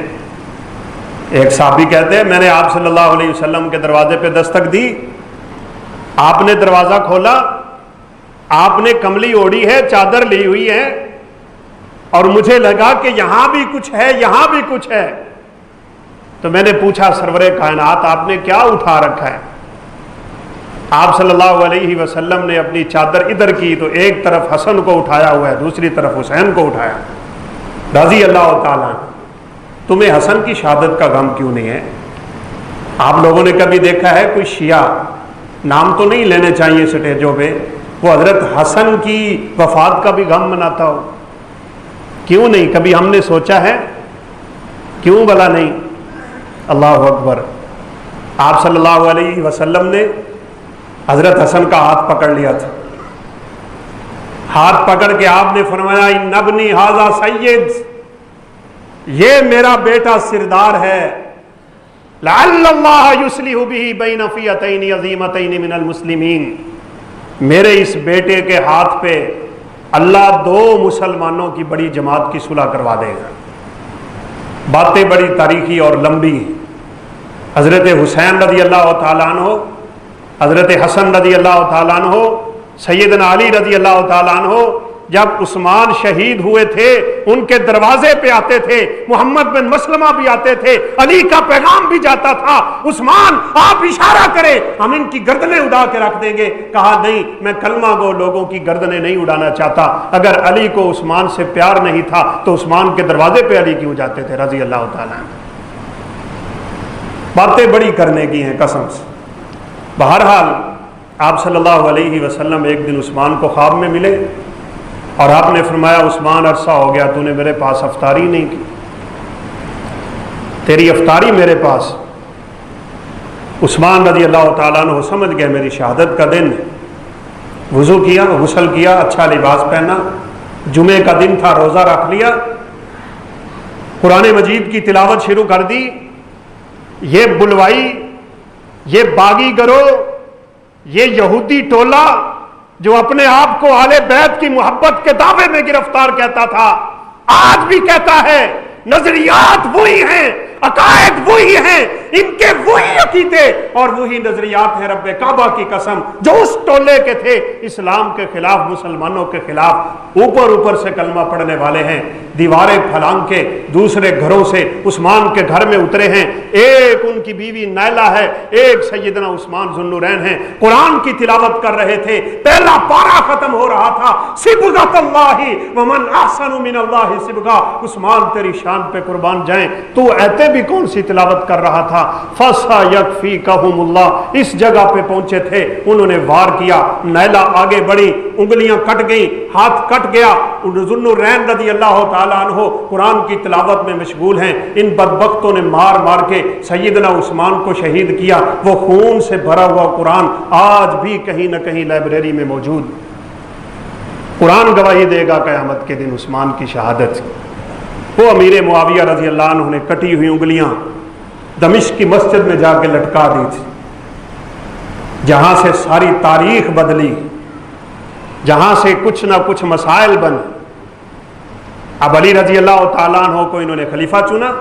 ایک صحابی کہتے ہیں میں نے آپ صلی اللہ علیہ وسلم کے دروازے پہ دستک دی، آپ نے دروازہ کھولا، آپ نے کملی اوڑھی ہے، چادر لی ہوئی ہے، اور مجھے لگا کہ یہاں بھی کچھ ہے یہاں بھی کچھ ہے. تو میں نے پوچھا سرور کائنات آپ نے کیا اٹھا رکھا ہے؟ آپ صلی اللہ علیہ وسلم نے اپنی چادر ادھر کی تو ایک طرف حسن کو اٹھایا ہوا ہے، دوسری طرف حسین کو اٹھایا، رضی اللہ تعالیٰ. تمہیں حسن کی شہادت کا غم کیوں نہیں ہے؟ آپ لوگوں نے کبھی دیکھا ہے کوئی شیعہ، نام تو نہیں لینے چاہیے سٹیجوں پہ، وہ حضرت حسن کی وفات کا بھی غم مناتا ہو؟ کیوں نہیں؟ کبھی ہم نے سوچا ہے؟ کیوں بھلا نہیں؟ اللہ اکبر. آپ صلی اللہ علیہ وسلم نے حضرت حسن کا ہاتھ پکڑ لیا تھا، ہاتھ پکڑ کے آپ نے فرمایا ان ابنی ھذا سید، یہ میرا بیٹا سردار ہے، لعل اللہ یصلح بہ بین فئتین عظیمتین من المسلمین، میرے اس بیٹے کے ہاتھ پہ اللہ 2 مسلمانوں کی بڑی جماعت کی صلح کروا دے گا. باتیں بڑی تاریخی اور لمبی ہیں. حضرت حسین رضی اللہ تعالیٰ عنہ، حضرت حسن رضی اللہ تعالیٰ عنہ، سیدنا علی رضی اللہ تعالیٰ عنہ، جب عثمان شہید ہوئے تھے ان کے دروازے پہ آتے تھے، محمد بن مسلمہ بھی آتے تھے، علی کا پیغام بھی جاتا تھا، عثمان آپ اشارہ کریں ہم ان کی گردنیں اڑا کے رکھ دیں گے۔ کہا نہیں، میں کلمہ گو لوگوں کی گردنیں نہیں اڑانا چاہتا۔ اگر علی کو عثمان سے پیار نہیں تھا تو عثمان کے دروازے پہ علی کیوں جاتے تھے رضی اللہ تعالیٰ عنہ۔ باتیں بڑی کرنے کی ہیں قسم سے۔ بہرحال آپ صلی اللہ علیہ وسلم ایک دن عثمان کو خواب میں ملے اور آپ نے فرمایا عثمان عرصہ ہو گیا تو نے میرے پاس افطاری نہیں کی، تیری افطاری میرے پاس۔ عثمان رضی اللہ تعالیٰ عنہ سمجھ گئے میری شہادت کا دن، وضو کیا، غسل کیا، اچھا لباس پہنا، جمعے کا دن تھا، روزہ رکھ لیا، قرآن مجید کی تلاوت شروع کر دی۔ یہ بلوائی، یہ باغی گروہ، یہ یہودی ٹولہ جو اپنے آپ کو اہل بیت کی محبت کے دعوے میں گرفتار کہتا تھا، آج بھی کہتا ہے نظریات وہی ہیں، عقائد وہی ہیں، ان کے وہی عقیدے اور وہی نظریات ہیں۔ رب کعبہ کی قسم جو اس ٹولے کے تھے اسلام کے خلاف، مسلمانوں کے خلاف، اوپر سے کلمہ پڑھنے والے ہیں، دیواریں پھلانگ کے دوسرے گھروں سے عثمان کے گھر میں اترے ہیں۔ ایک ان کی بیوی نیلہ ہے، ایک سیدنا عثمان ذو النورین ہیں، قرآن کی تلاوت کر رہے تھے، پہلا پارہ ختم ہو رہا تھا، صبغۃ اللہ ومن احسن من اللہ صبغہ، عثمان تیری شان پہ قربان جائیں، تو ایتے بھی کون سی تلاوت کر رہا تھا؟ فَسَيَكْفِيكَهُمُ اللَّهُ، اس جگہ پہ پہنچے تھے، انہوں نے وار کیا، نیلہ آگے بڑھی، انگلیاں کٹ گئیں، ہاتھ کٹ گیا، ذو النورین رضی اللہ تعالیٰ عنہ قرآن کی تلاوت میں مشغول ہیں۔ ان بدبختوں نے مار مار کے سیدنا عثمان کو شہید کیا۔ وہ خون سے بھرا ہوا قرآن آج بھی کہیں نہ کہیں لائبریری میں موجود۔ قرآن گواہی دے گا قیامت کے دن عثمان کی شہادت۔ وہ امیر معاویہ رضی اللہ عنہ نے کٹی ہوئی انگلیاں دمشق کی مسجد میں جا کے لٹکا دی تھی، جہاں سے ساری تاریخ بدلی، جہاں سے کچھ نہ کچھ مسائل بنے۔ اب علی رضی اللہ تعالیٰ عنہ کو انہوں نے خلیفہ چنا،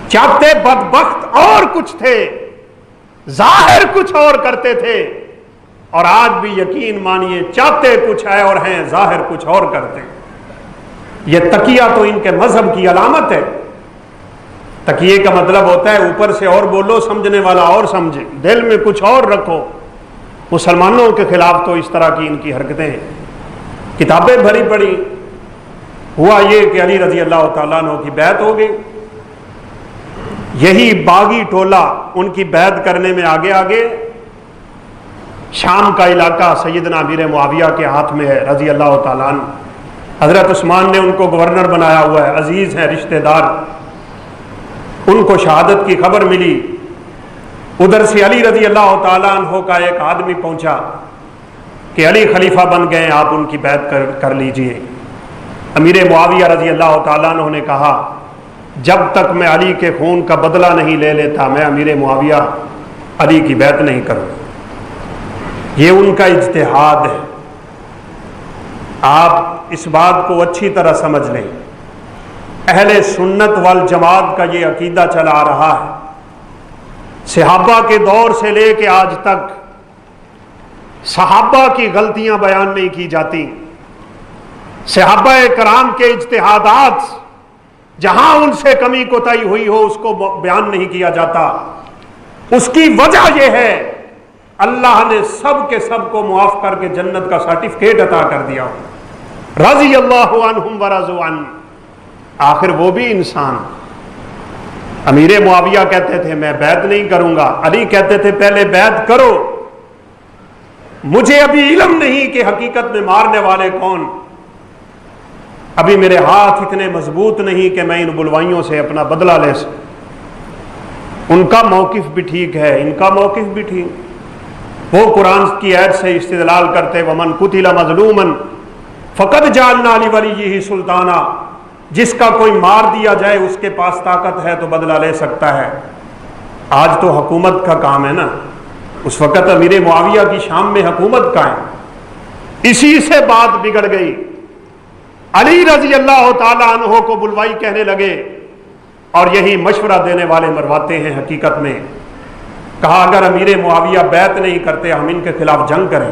چاہتے بدبخت اور کچھ تھے، ظاہر کچھ اور کرتے تھے، اور آج بھی یقین مانیے چاہتے کچھ ہے اور ہیں، ظاہر کچھ اور کرتے ہیں۔ یہ تقیہ تو ان کے مذہب کی علامت ہے۔ تقیے کا مطلب ہوتا ہے اوپر سے اور بولو، سمجھنے والا اور سمجھے، دل میں کچھ اور رکھو۔ مسلمانوں کے خلاف تو اس طرح کی ان کی حرکتیں ہیں، کتابیں بھری پڑی۔ ہوا یہ کہ علی رضی اللہ تعالیٰ عنہ کی بیعت ہو گئی، یہی باغی ٹولہ ان کی بیعت کرنے میں آگے آگے۔ شام کا علاقہ سیدنا امیر معاویہ کے ہاتھ میں ہے رضی اللہ تعالیٰ عنہ، حضرت عثمان نے ان کو گورنر بنایا ہوا ہے، عزیز ہیں، رشتہ دار۔ ان کو شہادت کی خبر ملی، ادھر سے علی رضی اللہ تعالیٰ عنہ کا ایک آدمی پہنچا کہ علی خلیفہ بن گئے، آپ ان کی بیعت کر لیجئے۔ امیر معاویہ رضی اللہ تعالیٰ عنہ نے کہا جب تک میں علی کے خون کا بدلہ نہیں لے لیتا میں امیر معاویہ علی کی بیعت نہیں کروں۔ یہ ان کا اجتہاد ہے، آپ اس بات کو اچھی طرح سمجھ لیں۔ اہل سنت والجماعت کا یہ عقیدہ چلا آ رہا ہے، صحابہ کے دور سے لے کے آج تک صحابہ کی غلطیاں بیان نہیں کی جاتی، صحابہ کرام کے اجتہادات جہاں ان سے کمی کوتاہی ہوئی ہو اس کو بیان نہیں کیا جاتا۔ اس کی وجہ یہ ہے اللہ نے سب کے سب کو معاف کر کے جنت کا سرٹیفکیٹ عطا کر دیا، رضی اللہ عنہم ورضوا عنہ۔ آخر وہ بھی انسان۔ امیر معاویہ کہتے تھے میں بیعت نہیں کروں گا، علی کہتے تھے پہلے بیعت کرو، مجھے ابھی علم نہیں کہ حقیقت میں مارنے والے کون، ابھی میرے ہاتھ اتنے مضبوط نہیں کہ میں ان بلوائیوں سے اپنا بدلہ لے سکوں۔ ان کا موقف بھی ٹھیک ہے، ان کا موقف بھی ٹھیک۔ وہ قرآن کی آیت سے استدلال کرتے ومن قتل مظلوما فقد جعلنا لولیہ سلطانا، جس کا کوئی مار دیا جائے اس کے پاس طاقت ہے تو بدلہ لے سکتا ہے۔ آج تو حکومت کا کام ہے نا، اس وقت امیر معاویہ کی شام میں حکومت قائم، اسی سے بات بگڑ گئی۔ علی رضی اللہ تعالی عنہ کو بلوائی کہنے لگے اور یہی مشورہ دینے والے مرواتے ہیں حقیقت میں۔ کہا اگر امیر معاویہ بیعت نہیں کرتے ہم ان کے خلاف جنگ کریں۔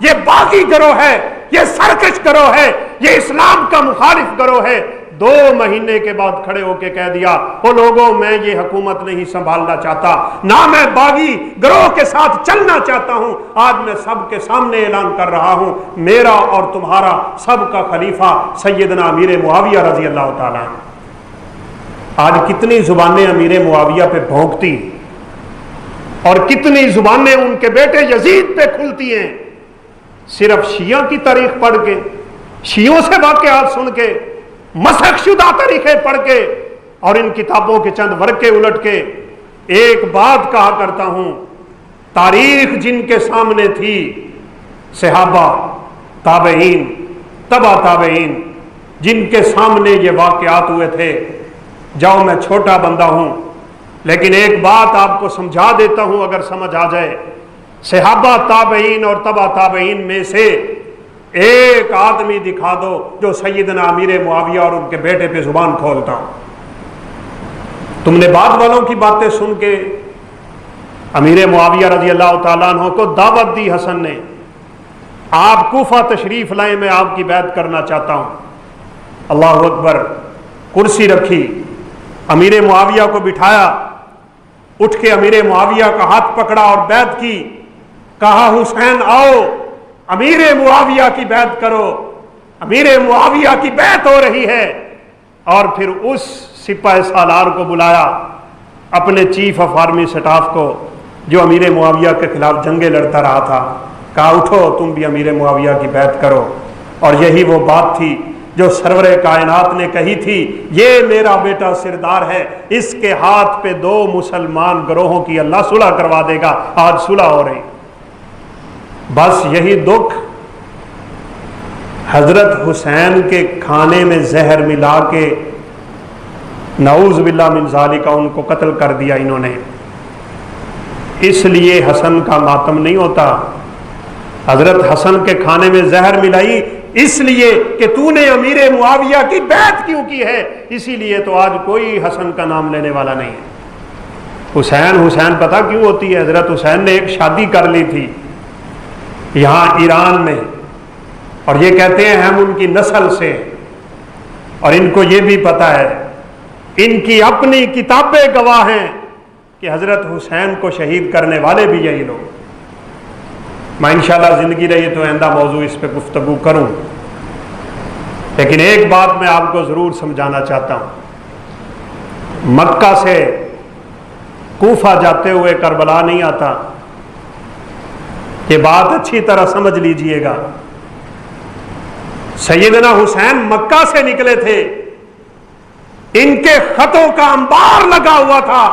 یہ باغی گروہ ہے، یہ سرکش گروہ ہے، یہ اسلام کا مخالف گروہ ہے۔ 2 مہینے کے بعد کھڑے ہو کے کہہ دیا، وہ لوگوں میں یہ حکومت نہیں سنبھالنا چاہتا، نہ میں باغی گروہ کے ساتھ چلنا چاہتا ہوں۔ آج میں سب کے سامنے اعلان کر رہا ہوں، میرا اور تمہارا سب کا خلیفہ سیدنا امیر معاویہ رضی اللہ تعالیٰ عنہ۔ آج کتنی زبانیں امیر معاویہ پہ بھونکتی اور کتنی زبانیں ان کے بیٹے یزید پہ کھلتی ہیں، صرف شیعہ کی تاریخ پڑھ کے، شیعوں سے واقعات سن کے، مسخ شدہ تاریخیں پڑھ کے اور ان کتابوں کے چند ورقے الٹ کے۔ ایک بات کہا کرتا ہوں، تاریخ جن کے سامنے تھی، صحابہ، تابعین، تبع تابعین، جن کے سامنے یہ واقعات ہوئے تھے۔ جاؤ میں چھوٹا بندہ ہوں لیکن ایک بات آپ کو سمجھا دیتا ہوں اگر سمجھ آ جائے، صحابہ، تابعین اور تبع تابعین میں سے ایک آدمی دکھا دو جو سیدنا امیر معاویہ اور ان کے بیٹے پہ زبان کھولتا ہو۔ تم نے بعد والوں کی باتیں سن کے امیر معاویہ رضی اللہ تعالیٰ عنہ کو دعوت دی حسن نے، آپ کوفہ تشریف لائیں، میں آپ کی بیعت کرنا چاہتا ہوں۔ اللہ اکبر، کرسی رکھی، امیر معاویہ کو بٹھایا، اٹھ کے امیر معاویہ کا ہاتھ پکڑا اور بیعت کی، کہا حسین آؤ امیر معاویہ کی بیعت کرو، امیر معاویہ کی بیعت ہو رہی ہے۔ اور پھر اس سپاہ سالار کو بلایا، اپنے چیف آف آرمی سٹاف کو جو امیر معاویہ کے خلاف جنگیں لڑتا رہا تھا، کہا اٹھو تم بھی امیر معاویہ کی بیعت کرو۔ اور یہی وہ بات تھی جو سرور کائنات نے کہی تھی، یہ میرا بیٹا سردار ہے، اس کے ہاتھ پہ 2 مسلمان گروہوں کی اللہ صلح کروا دے گا۔ آج صلح ہو رہی۔ بس یہی دکھ، حضرت حسین کے کھانے میں زہر ملا کے نعوذ باللہ من ذالک ان کو قتل کر دیا انہوں نے۔ اس لیے حسن کا ماتم نہیں ہوتا، حضرت حسن کے کھانے میں زہر ملائی اس لیے کہ تو نے امیر معاویہ کی بیعت کیوں کی ہے، اسی لیے تو آج کوئی حسن کا نام لینے والا نہیں ہے۔ حسین حسین پتہ کیوں ہوتی ہے؟ حضرت حسین نے ایک شادی کر لی تھی یہاں ایران میں، اور یہ کہتے ہیں ہم ان کی نسل سے، اور ان کو یہ بھی پتہ ہے، ان کی اپنی کتابیں گواہ ہیں کہ حضرت حسین کو شہید کرنے والے بھی یہی لوگ۔ میں انشاءاللہ زندگی رہی تو آئندہ موضوع اس پہ گفتگو کروں، لیکن ایک بات میں آپ کو ضرور سمجھانا چاہتا ہوں، مکہ سے کوفہ جاتے ہوئے کربلا نہیں آتا، یہ بات اچھی طرح سمجھ لیجئے گا۔ سیدنا حسین مکہ سے نکلے تھے، ان کے خطوں کا انبار لگا ہوا تھا،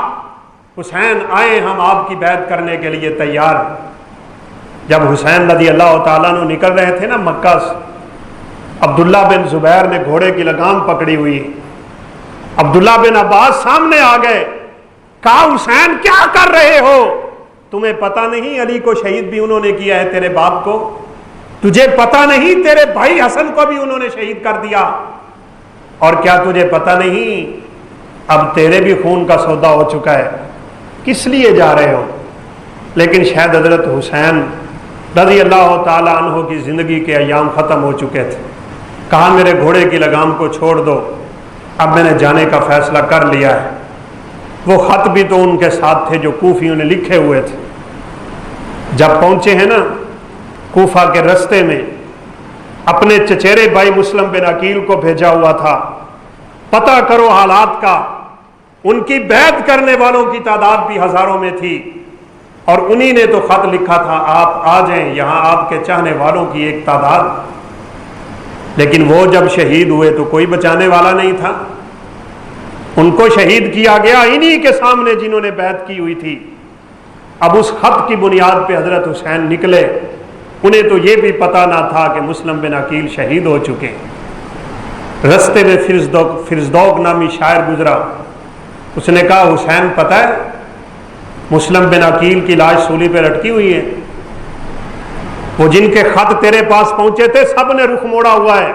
حسین آئے ہم آپ کی بیعت کرنے کے لیے تیار۔ جب حسین رضی اللہ تعالیٰ عنہ نکل رہے تھے نا مکہ سے، عبداللہ بن زبیر نے گھوڑے کی لگام پکڑی ہوئی، عبداللہ بن عباس سامنے آ گئے، کہا حسین کیا کر رہے ہو؟ تمہیں پتہ نہیں علی کو شہید بھی انہوں نے کیا ہے تیرے باپ کو؟ تجھے پتہ نہیں تیرے بھائی حسن کو بھی انہوں نے شہید کر دیا؟ اور کیا تجھے پتہ نہیں اب تیرے بھی خون کا سودا ہو چکا ہے؟ کس لیے جا رہے ہو؟ لیکن شاید حضرت حسین رضی اللہ تعالی عنہ کی زندگی کے ایام ختم ہو چکے تھے، کہا میرے گھوڑے کی لگام کو چھوڑ دو، اب میں نے جانے کا فیصلہ کر لیا ہے۔ وہ خط بھی تو ان کے ساتھ تھے جو کوفیوں نے لکھے ہوئے تھے۔ جب پہنچے ہیں نا کوفہ کے رستے میں، اپنے چچیرے بھائی مسلم بن عقیل کو بھیجا ہوا تھا، پتہ کرو حالات کا۔ ان کی بیعت کرنے والوں کی تعداد بھی ہزاروں میں تھی، اور انہی نے تو خط لکھا تھا آپ آ جائیں، یہاں آپ کے چاہنے والوں کی ایک تعداد۔ لیکن وہ جب شہید ہوئے تو کوئی بچانے والا نہیں تھا، ان کو شہید کیا گیا انہی کے سامنے جنہوں نے بیعت کی ہوئی تھی۔ اب اس خط کی بنیاد پہ حضرت حسین نکلے، انہیں تو یہ بھی پتہ نہ تھا کہ مسلم بن عقیل شہید ہو چکے۔ رستے میں فرزدوق نامی شاعر گزرا، اس نے کہا حسین پتہ ہے مسلم بن عقیل کی لاش سولی پہ لٹکی ہوئی ہے، وہ جن کے خط تیرے پاس پہنچے تھے سب نے رخ موڑا ہوا ہے،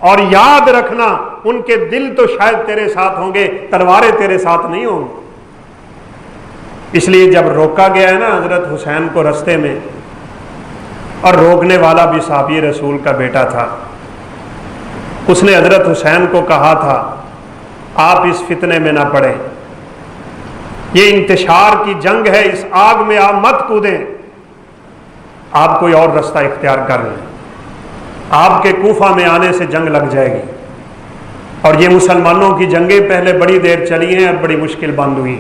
اور یاد رکھنا ان کے دل تو شاید تیرے ساتھ ہوں گے، تلواریں تیرے ساتھ نہیں ہوں گی۔ اس لیے جب روکا گیا ہے نا حضرت حسین کو رستے میں، اور روکنے والا بھی صحابی رسول کا بیٹا تھا۔ اس نے حضرت حسین کو کہا تھا آپ اس فتنے میں نہ پڑیں، یہ انتشار کی جنگ ہے، اس آگ میں آپ مت کودیں، آپ کوئی اور رستہ اختیار کر لیں، آپ کے کوفہ میں آنے سے جنگ لگ جائے گی۔ اور یہ مسلمانوں کی جنگیں پہلے بڑی دیر چلی ہیں اور بڑی مشکل بند ہوئی،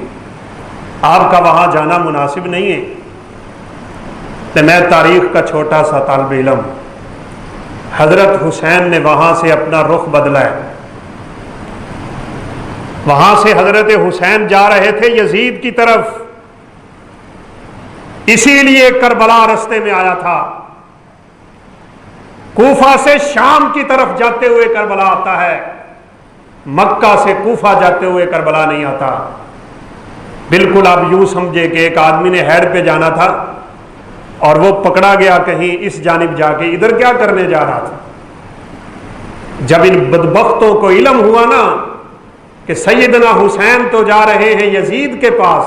آپ کا وہاں جانا مناسب نہیں ہے۔ تو میں تاریخ کا چھوٹا سا طالب علم، حضرت حسین نے وہاں سے اپنا رخ بدلا ہے۔ وہاں سے حضرت حسین جا رہے تھے یزید کی طرف، اسی لیے کربلا رستے میں آیا تھا۔ کوفہ سے شام کی طرف جاتے ہوئے کربلا آتا ہے، مکہ سے کوفہ جاتے ہوئے کربلا نہیں آتا۔ بالکل آپ یوں سمجھے کہ ایک آدمی نے ہیڈ پہ جانا تھا اور وہ پکڑا گیا کہیں اس جانب جا کے، ادھر کیا کرنے جا رہا تھا۔ جب ان بدبختوں کو علم ہوا نا کہ سیدنا حسین تو جا رہے ہیں یزید کے پاس،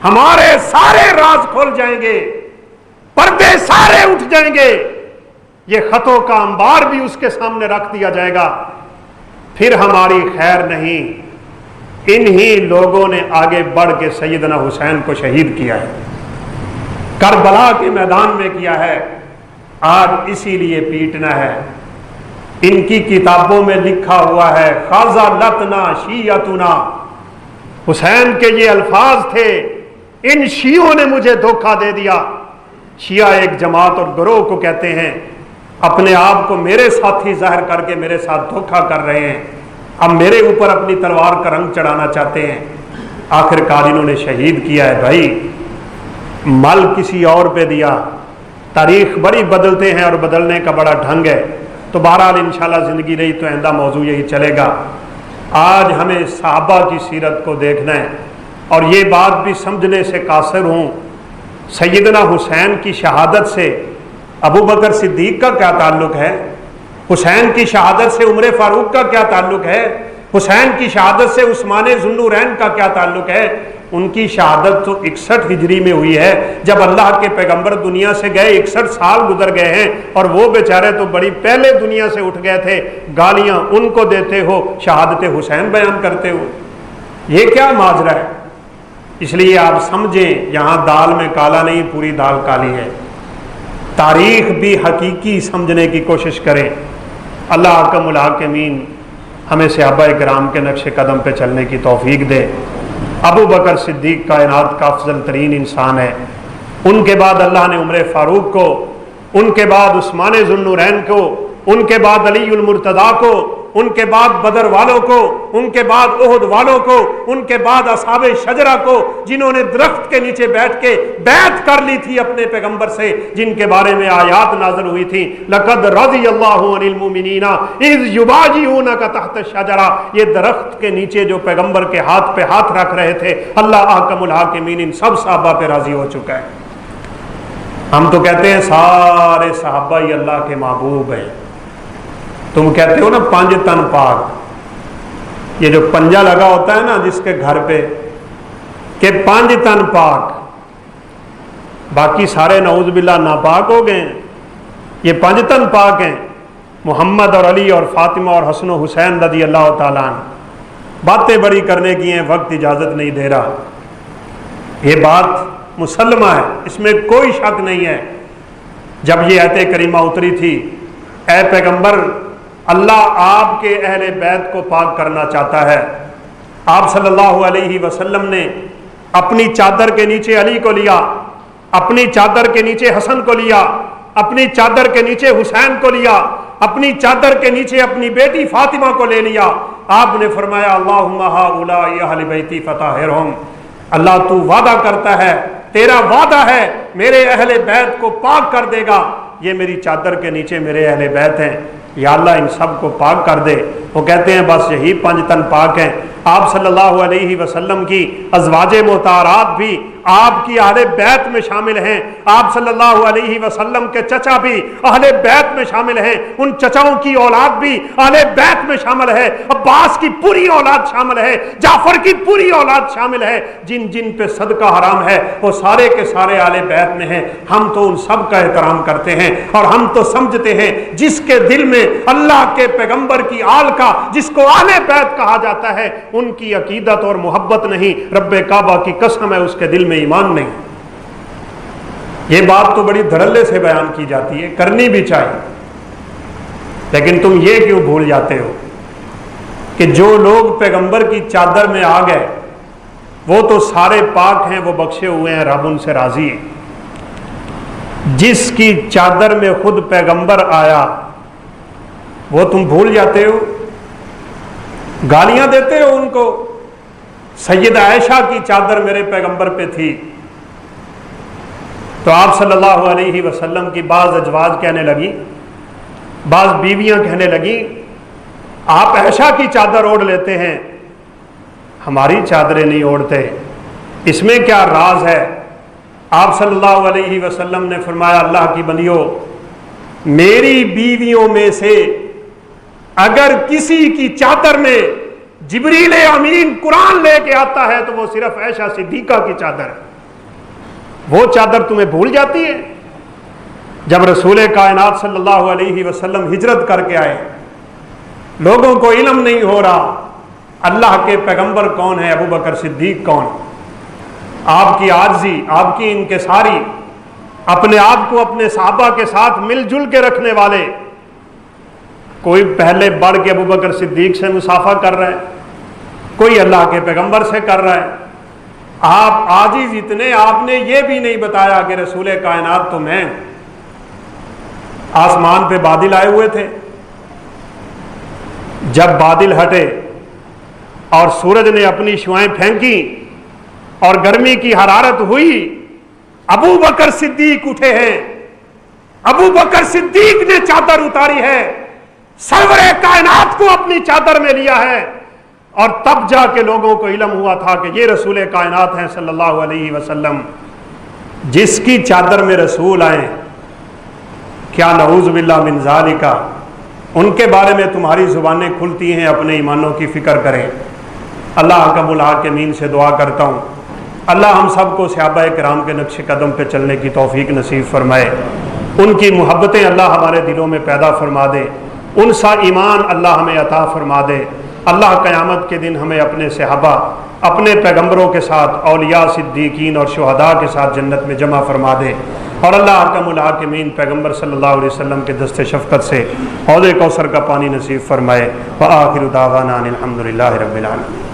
ہمارے سارے راز کھل جائیں گے، پردے سارے اٹھ جائیں گے، یہ خطوں کا انبار بھی اس کے سامنے رکھ دیا جائے گا، پھر ہماری خیر نہیں۔ انہی لوگوں نے آگے بڑھ کے سیدنا حسین کو شہید کیا ہے، کربلا کے میدان میں کیا ہے، آج اسی لیے پیٹنا ہے۔ ان کی کتابوں میں لکھا ہوا ہے خذلتنا شیعتنا، حسین کے یہ الفاظ تھے، ان شیعوں نے مجھے دھوکہ دے دیا۔ شیعہ ایک جماعت اور گروہ کو کہتے ہیں، اپنے آپ کو میرے ساتھی ظاہر کر کے میرے ساتھ دھوکہ کر رہے ہیں، اب میرے اوپر اپنی تلوار کا رنگ چڑھانا چاہتے ہیں۔ آخر کار انہوں نے شہید کیا ہے۔ بھائی مل کسی اور پہ دیا، تاریخ بڑی بدلتے ہیں اور بدلنے کا بڑا ڈھنگ ہے۔ تو بہرحال انشاءاللہ زندگی رہی تو آئندہ موضوع یہی چلے گا۔ آج ہمیں صحابہ کی سیرت کو دیکھنا ہے اور یہ بات بھی سمجھنے سے قاصر ہوں، سیدنا حسین کی شہادت سے ابو بکر صدیق کا کیا تعلق ہے؟ حسین کی شہادت سے عمر فاروق کا کیا تعلق ہے؟ حسین کی شہادت سے عثمان ذو النورین کا کیا تعلق ہے؟ ان کی شہادت تو 61 ہجری میں ہوئی ہے، جب اللہ کے پیغمبر دنیا سے گئے 61 سال گزر گئے ہیں، اور وہ بیچارے تو بڑی پہلے دنیا سے اٹھ گئے تھے۔ گالیاں ان کو دیتے ہو، شہادت حسین بیان کرتے ہو، یہ کیا ماجرا ہے؟ اس لیے آپ سمجھیں، یہاں دال میں کالا نہیں، پوری دال کالی ہے۔ تاریخ بھی حقیقی سمجھنے کی کوشش کریں۔ اللہ حکم الحاکمین ہمیں صحابہ کرام کے نقش قدم پہ چلنے کی توفیق دے۔ ابو بکر صدیق کائنات کا افضل ترین انسان ہے، ان کے بعد اللہ نے عمر فاروق کو، ان کے بعد عثمان ذو النورین کو، ان کے بعد علی المرتضیٰ کو، ان کے بعد بدر والوں کو، ان کے بعد احد والوں کو، ان کے بعد اصحاب شجرہ کو، جنہوں نے درخت کے نیچے بیٹھ کے بیعت کر لی تھی اپنے پیغمبر سے، جن کے بارے میں آیات نازل ہوئی تھی لقد رضی اللہ عن المؤمنین اذ یبایعونک تحت الشجرہ۔ یہ درخت کے نیچے جو پیغمبر کے ہاتھ پہ ہاتھ رکھ رہے تھے، اللہ احکم الحاکمین ان سب صحابہ پہ راضی ہو چکا ہے۔ ہم تو کہتے ہیں سارے صحابہ ہی اللہ کے محبوب ہیں۔ تم کہتے ہو نا 5 تن پاک، یہ جو پنجہ لگا ہوتا ہے نا جس کے گھر پہ کہ 5 تن پاک، باقی سارے نعوذ باللہ ناپاک ہو گئے ہیں، یہ 5 تن پاک ہیں، محمد اور علی اور فاطمہ اور حسن و حسین رضی اللہ تعالیٰ عنہ۔ باتیں بڑی کرنے کی ہیں، وقت اجازت نہیں دے رہا۔ یہ بات مسلمہ ہے، اس میں کوئی شک نہیں ہے۔ جب یہ آیت کریمہ اتری تھی، اے پیغمبر اللہ آپ کے اہل بیت کو پاک کرنا چاہتا ہے، آپ صلی اللہ علیہ وسلم نے اپنی چادر کے نیچے علی کو لیا، اپنی چادر کے نیچے حسن کو لیا، اپنی چادر کے نیچے حسین کو لیا، اپنی چادر کے نیچے اپنی بیٹی فاطمہ کو لے لیا۔ آپ نے فرمایا اللہم ہؤلاء اہل بیتی فطہرہم، اللہ تو وعدہ کرتا ہے، تیرا وعدہ ہے میرے اہل بیت کو پاک کر دے گا، یہ میری چادر کے نیچے میرے اہل بیت ہیں، یا اللہ ان سب کو پاک کر دے۔ وہ کہتے ہیں بس یہی 5 تن پاک ہیں۔ آپ صلی اللہ علیہ وسلم کی ازواج مطہرات بھی آپ کی اہل بیت میں شامل ہیں، آپ صلی اللہ علیہ وسلم کے چچا بھی اہل بیت میں شامل ہیں، ان چچاؤں کی اولاد بھی اہل بیت میں شامل ہے، عباس کی پوری اولاد شامل ہے، جعفر کی پوری اولاد شامل ہے، جن جن پہ صدقہ حرام ہے وہ سارے کے سارے اہل بیت میں ہیں۔ ہم تو ان سب کا احترام کرتے ہیں اور ہم تو سمجھتے ہیں جس کے دل میں اللہ کے پیغمبر کی آل کا، جس کو اہل بیت کہا جاتا ہے، ان کی عقیدت اور محبت نہیں، رب کعبہ کی قسم ہے اس کے دل میں ایمان نہیں۔ یہ بات تو بڑی دھڑلے سے بیان کی جاتی ہے، کرنی بھی چاہیے، لیکن تم یہ کیوں بھول جاتے ہو کہ جو لوگ پیغمبر کی چادر میں آ گئے وہ تو سارے پاک ہیں، وہ بخشے ہوئے ہیں، رب ان سے راضی ہے۔ جس کی چادر میں خود پیغمبر آیا وہ تم بھول جاتے ہو، گالیاں دیتے ہو ان کو۔ سیدہ عائشہ کی چادر میرے پیغمبر پہ تھی تو آپ صلی اللہ علیہ وسلم کی بعض ازواج کہنے لگی، بعض بیویاں کہنے لگی آپ عائشہ کی چادر اوڑھ لیتے ہیں، ہماری چادریں نہیں اوڑھتے، اس میں کیا راز ہے؟ آپ صلی اللہ علیہ وسلم نے فرمایا اللہ کی بندیو، میری بیویوں میں سے اگر کسی کی چادر میں جبریل امین قرآن لے کے آتا ہے تو وہ صرف عائشہ صدیقہ کی چادر ہے۔ وہ چادر تمہیں بھول جاتی ہے؟ جب رسول کائنات صلی اللہ علیہ وسلم ہجرت کر کے آئے، لوگوں کو علم نہیں ہو رہا اللہ کے پیغمبر کون ہے، ابو بکر صدیق کون؟ آپ کی عاجزی، آپ کی انکساری، اپنے آپ کو اپنے صحابہ کے ساتھ مل جل کے رکھنے والے، کوئی پہلے بڑھ کے ابو بکر صدیق سے مصافحہ کر رہا ہے، کوئی اللہ کے پیغمبر سے کر رہا ہے۔ آپ عاجز اتنے، آپ نے یہ بھی نہیں بتایا کہ رسول کائنات تو میں، آسمان پہ بادل آئے ہوئے تھے، جب بادل ہٹے اور سورج نے اپنی شعائیں پھینکی اور گرمی کی حرارت ہوئی، ابو بکر صدیق اٹھے ہیں، ابو بکر صدیق نے چادر اتاری ہے، سرور کائنات کو اپنی چادر میں لیا ہے، اور تب جا کے لوگوں کو علم ہوا تھا کہ یہ رسول کائنات ہیں صلی اللہ علیہ وسلم۔ جس کی چادر میں رسول آئیں، کیا نعوذ باللہ من ذالک، ان کے بارے میں تمہاری زبانیں کھلتی ہیں؟ اپنے ایمانوں کی فکر کریں۔ اللہ حکم الحاکمین سے دعا کرتا ہوں اللہ ہم سب کو صحابہ کرام کے نقش قدم پہ چلنے کی توفیق نصیب فرمائے، ان کی محبتیں اللہ ہمارے دلوں میں پیدا فرما دے، ان سا ایمان اللہ ہمیں عطا فرما دے۔ اللہ قیامت کے دن ہمیں اپنے صحابہ، اپنے پیغمبروں کے ساتھ، اولیاء، صدیقین اور شہداء کے ساتھ جنت میں جمع فرما دے، اور اللہ حکم الحاکمین پیغمبر صلی اللہ علیہ وسلم کے دست شفقت سے حوض کوثر کا پانی نصیب فرمائے۔ وآخر دعوانا ان الحمد للہ رب العالمین۔